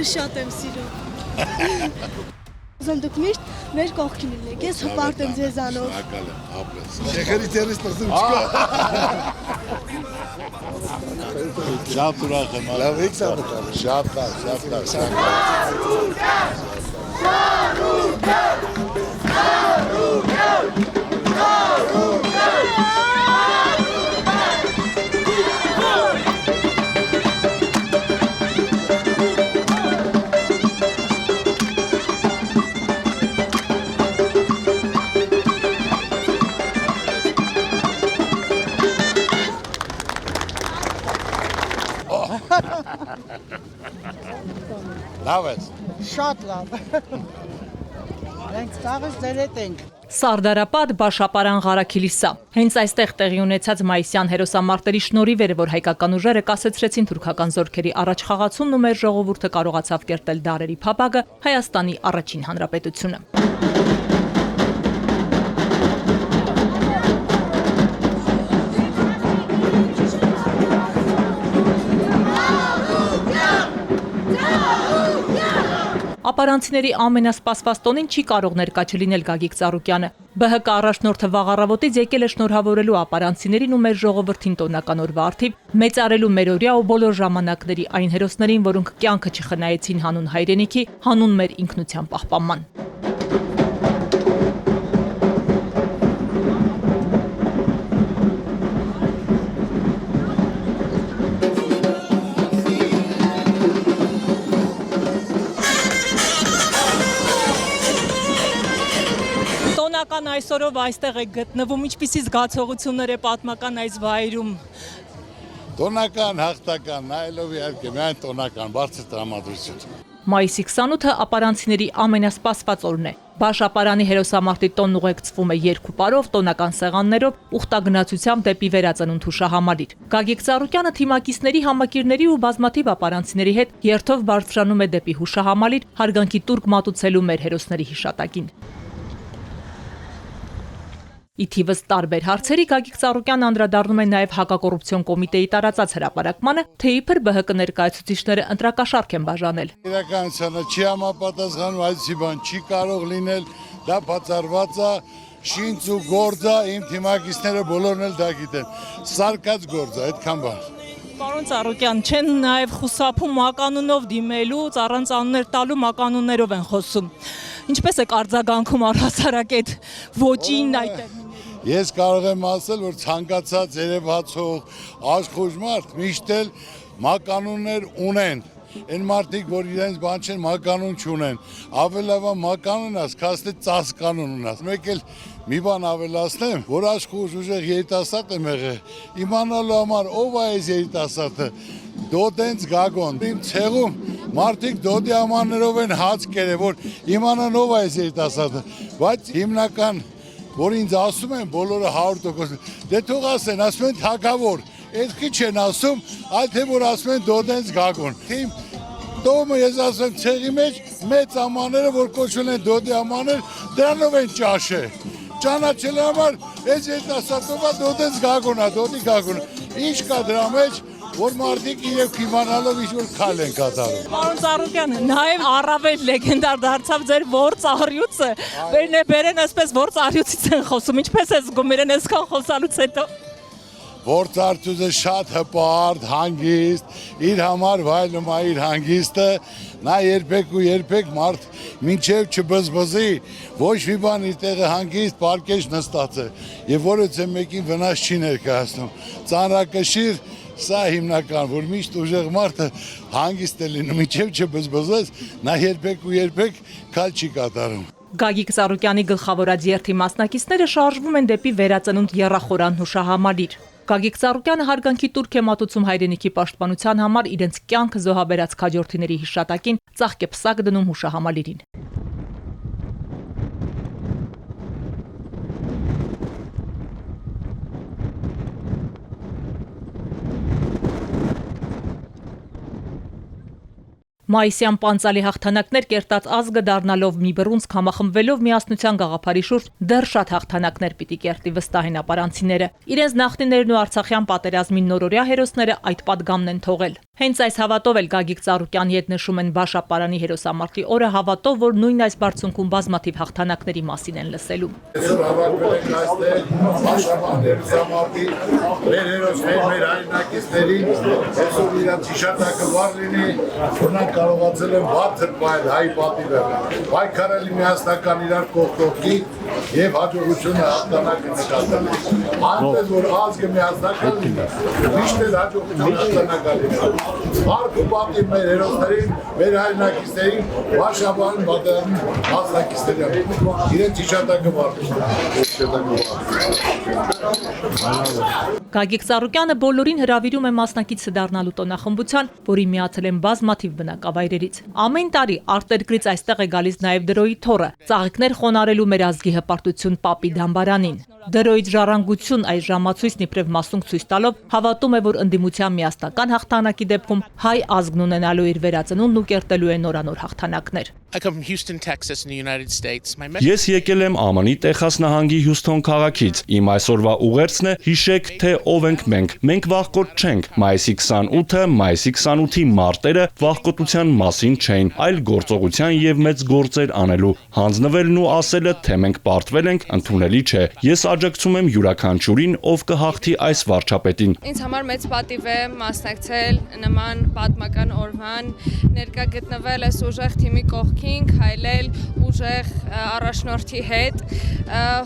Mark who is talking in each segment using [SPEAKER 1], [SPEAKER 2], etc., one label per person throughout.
[SPEAKER 1] շատ եմ սիրում։ Ուզում դուք միշտ մեր կողքին լինեք, ես հպարտ եմ ձեզանով։
[SPEAKER 2] Շնորհակալ եմ, ապրես։ Շեխերի տերից տղզում չկա։ Շատ ուրախ եմ։ Լավ եք սապտալ։ Շատ լավ, շատ լավ։ Լավ ես։
[SPEAKER 3] Շատ լավ։ Մենք ցավս դերետ ենք։
[SPEAKER 4] Սարդարապատ Բաշապարան Ղարաքիլիսա։ Հենց այստեղ տեղի ունեցած մայիսյան հերոսամարտերի շնորհիվ էր, որ հայկական ուժերը կասեցրեցին թուրքական զորքերի առաջխաղացումն ու մեր ժողովուրդը կարողացավ կերտել դարերի փաբագը Հայաստանի առաջին հանրապետությունը։ Ապարանցիների ամենասպասված տոնին չի կարող ներկա չլինել Գագիկ Ծառուկյանը։ ԲՀԿ առաջնորդը վաղ առավոտից եկել է շնորհավորելու ապարանցիներին ու մեր ժողովրդին տոնական օրվա առթիվ, մեծարելու մերօրյա ու բոլոր ժամանակների այն հերոսներին, որոնք կյանքը չխնայեցին հանուն հայրենիքի, հանուն մեր ինքնության պահպանման։ Այսօրով այստեղ է գտնվում, ինչպիսի զգացողություններ է պատմական այս վայրում։
[SPEAKER 2] Տոնական, հաղթական, նայելով իհարկե միայն տոնական, բարձր տրամադրություն։
[SPEAKER 4] Մայիսի 28-ը ապարանցիների ամենասպասված օրն է։ Բաշապարանի հերոսամարտի տոնն ուղեկցվում է երկու պարով, տոնական սեղաններով, ուխտագնացությամբ դեպի վերածնունդ հուշահամալիր։ Գագիկ Ծառուկյանը թիմակիցների, համակիրների ու բազմաթիվ ապարանցիների հետ երթով բարձրանում է դեպի հուշահամալիր, հարգանքի տուրք մատուցելու մեր հերոսների հիշատակին։ Ի թիվս տարբեր հարցերի Գագիկ Ծառուկյանը անդրադառնում է նաև հակակոռուպցիոն կոմիտեի տարածած հրապարակմանը, թե իբր ԲՀԿ ներկայացուցիչները ընտրակաշառք են բաժանել։
[SPEAKER 2] Իրականությանը չի համապատասխանում, այսպիսի բան չի կարող լինել, դա բացառված է, շինց ու գործ է, իմ թիմակիցները բոլորն էլ դա գիտեն։ Սարկած գործ է, այդքան բան։
[SPEAKER 4] Պարոն Ծառուկյան, չեն նաև խուսափում մականունով դիմելուց, առանց անուններ տալու մականուններով են խոսում։ Ինչպես եք արձագանքում առհասարակ այդ ոճին այդ։
[SPEAKER 2] Ես կարող եմ ասել, որ ցանկացած երևացող աշխույժ մարդ միշտ էլ մականուններ ունեն։ Այն մարդիկ, որ իրենց բան չեն, մականուն չունեն։ Ավելավա մականուն ասք, հաստե ծածկանուն ունաս։ Մեկ էլ մի բան ավելացնեմ, որ աշխույժ ուժեղ երիտասարդ եմ եղել, իմանալու համար ով է այս երիտասարդը, Դոդենց Գագոն։ Իմ ցեղում մարդիկ դոդի ամաններով են հաց կերել, որ իմանան ով է այս երիտասարդը, բայց հիմնական որ ինձ ասում են բոլորը 100%, դե թող ասեն, ասում են թագավոր, այդքի չեն ասում, այլ թե որ ասում են Դոդենց Գագոն։ Իմ տոմը ես ասում ցեղի մեջ մեծ ամանները, որ կոչվում են դոդի ամաններ, դրանով են ճաշել։ Ճանաչելու համար այս երիտասարդովը Դոդենց Գագոնա, դոդի Գագոնը։ Ինչ կա դրա մեջ, որ մարդիկ իրենք իմանալով ինչ-որ քայլ են կատարում։
[SPEAKER 4] Պարոն Ծառուկյան, նաև առավել լեգենդար դարձավ ձեր ворծառյուծը։ Բերեն այսպես ворծառյուծից են խոսում, ինչպես է զգում իրեն այսքան խոսալուց հետո։
[SPEAKER 2] Ворծառյուծը շատ հպարտ, հանգիստ, իր համար վայելում է իր հանգիստը, նա երբեք ու երբեք մարդ մինչև չբզբզի, ոչ մի բան իր տեղը հանգիստ, պարկեշ նստած է, եւ որևէ մեկին վնաս չի ներկայացնում։ Ծանրակշիռ սա հիմնական, որ միշտ ուժեղ մարդը հանգիստ է լինում, մինչև չբզբզես, նա երբեք ու երբեք քայլ չի կատարում։
[SPEAKER 4] Գագիկ Ծառուկյանի գլխավորած երթի մասնակիցները շարժվում են դեպի վերածնունդ եռախորան հուշահամալիր։ Գագիկ Ծառուկյանը հարգանքի տուրք է մատուցում հայրենիքի պաշտպանության համար իրենց կյանքը զոհաբերած քաջորդիների հիշատակին, ծաղկեպսակ դնում հուշահամալիրին։ Մայիսյան պանծալի հաղթանակներ կերտած ազգը դառնալով մի բռունցք համախմբվելով միասնության գաղափարի շուրջ դեռ շատ հաղթանակներ պիտի կերտի վստահ են ապարանցիները։ Իրենց նախնիներն ու Արցախյան պատերազմի նորօրյա հերոսները այդ պատգամն են թողել։ Հենց այս հավատով էլ Գագիկ Ծառուկյանի հետ նշում են Բաշապարանի հերոսամարտի օրը, հավատով, որ նույն այս բարձունքում բազմաթիվ հաղթանակների մասին են լսելու։
[SPEAKER 2] Այսօր հավաքվել ենք այստեղ Բաշապարանի հերոսամարտի մեր հերոսներ, մեր հայրենակիցների, այսօր իրանց հիշատակը վառ լինի, որ նրանք կարողացել են բարձր պահել հայ պատիվը, պայքարել միասնական իրար կողքի եւ հաջողությունը հաղթանակը նկատել։ Այնպես որ ազգը միասնական լինի, միշտ էլ հաջողությունը հաղթանակը լինի։ Հարկ ու պատիվ մեր հերոսներին, մեր հայրենակիցներին, Բաշապարանի բادرի մասնակիցներին։ Իրենց հիշատակը վառ
[SPEAKER 4] Գագիկ Ծառուկյանը բոլորին հրավիրում է մասնակիցը դառնալու տոնախմբության, որի միացել են բազմաթիվ բնակավայրերից։ Ամեն տարի արտերկրից այստեղ է գալիս նաև Դրոյի թոռը, ծաղիկներ խոնարելու մեր ազգի հպարտություն Պապի Դամբարանին։ Դրոյից ժառանգություն այս ժամացույցն իբրև մասունք ցույց տալով հավատում է, որ ընդդիմության միասնական հաղթանակի դեպքում հայ ազգն ունենալու իր վերածնունդն ու կերտելու է նորանոր հաղթանակներ։
[SPEAKER 5] Ես եկել եմ ԱՄՆ-ի Տեխաս նահանգի Հյուսթոն քաղաքից։ Իմ այսօրվա ուղերձն է՝ հիշեք, թե ով ենք մենք։ Մենք վախկոտ չենք։ Մայիսի 28-ը, մայիսի 28-ի մարտերը վախկոտության մասին չէին, այլ գործողության եւ մեծ գործեր անելու։ Հանձնվելն ու ասելը, թե մենք պարտվել ենք, ընդունելի չէ։ Ես աջակցում եմ յուրաքանչյուրին, ով կհաղթի այս վարչապետին։
[SPEAKER 6] Ինձ համար մեծ պատիվ է մասնակցել նման պատմական օրվան, ներկա գտնվել այս ուժեղ թիմի կողքին, քայլել ուժեղ առաջնորդի հետ։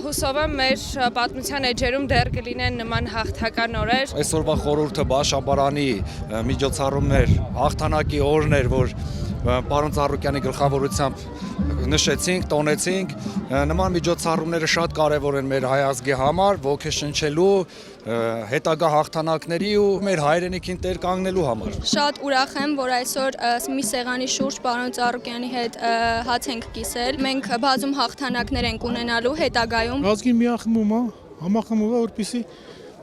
[SPEAKER 6] Հուսով եմ մեր պատմության էջերում դեռ կլինեն նման հաղթական օրեր։
[SPEAKER 7] Այսօրվա խորհուրդը Բաշապարանի միջոցառումներ, հաղթանակի օրներ, որ պարոն Ծառուկյանի գլխավորությամբ նշեցինք, տոնեցինք, նման միջոցառումները շատ կարևոր են մեր հայ ազգի համար, ոգեշնչելու, հետագա հաղթանակների ու մեր հայրենիքին տեր կանգնելու համար։
[SPEAKER 8] Շատ ուրախ եմ, որ այսօր մի սեղանի շուրջ պարոն Ծառուկյանի հետ հաց ենք կիսել։ Մենք բազում հաղթանակներ ենք ունենալու հետագայում։
[SPEAKER 9] Ազգին միախմբում է, համախմբում է, որպեսզի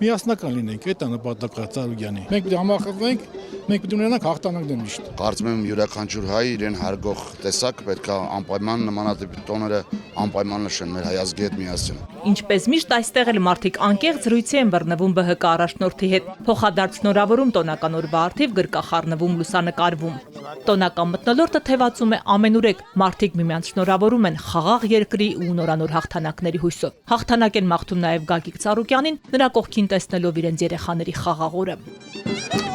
[SPEAKER 9] միասնական լինենք, այդ է նպատակը Ծառուկյանի։ Մենք պիտի համախմբվենք, մենք պիտի ունենանք հաղթանակներ միշտ։
[SPEAKER 10] Կարծում եմ յուրաքանչյուր հայ իրեն հարգող տեսակ պետք է անպայման նմանատիպ տոները անպայման նշեն մեր հայ ազգի հետ միասին։
[SPEAKER 4] Ինչպես միշտ այստեղ էլ մարդիկ անկեղծ զրույցի են բռնվում ԲՀԿ առաջնորդի հետ, փոխադարձ նորավորում տոնական օրվա առթիվ գրկախառնվում, լուսանկարվում։ Տոնական մթնոլորտը թևածում է ամենուրեք, մարդիկ միմյանց շնորհավորում են խաղաղ երկրի ու նորանոր հաղթանակների հույսով։ Հաղթանակ են մաղթում նաև Գագիկ Ծառուկյանին, նրա կողքին տեսնելով իրենց երեխաների խաղաղ օրը։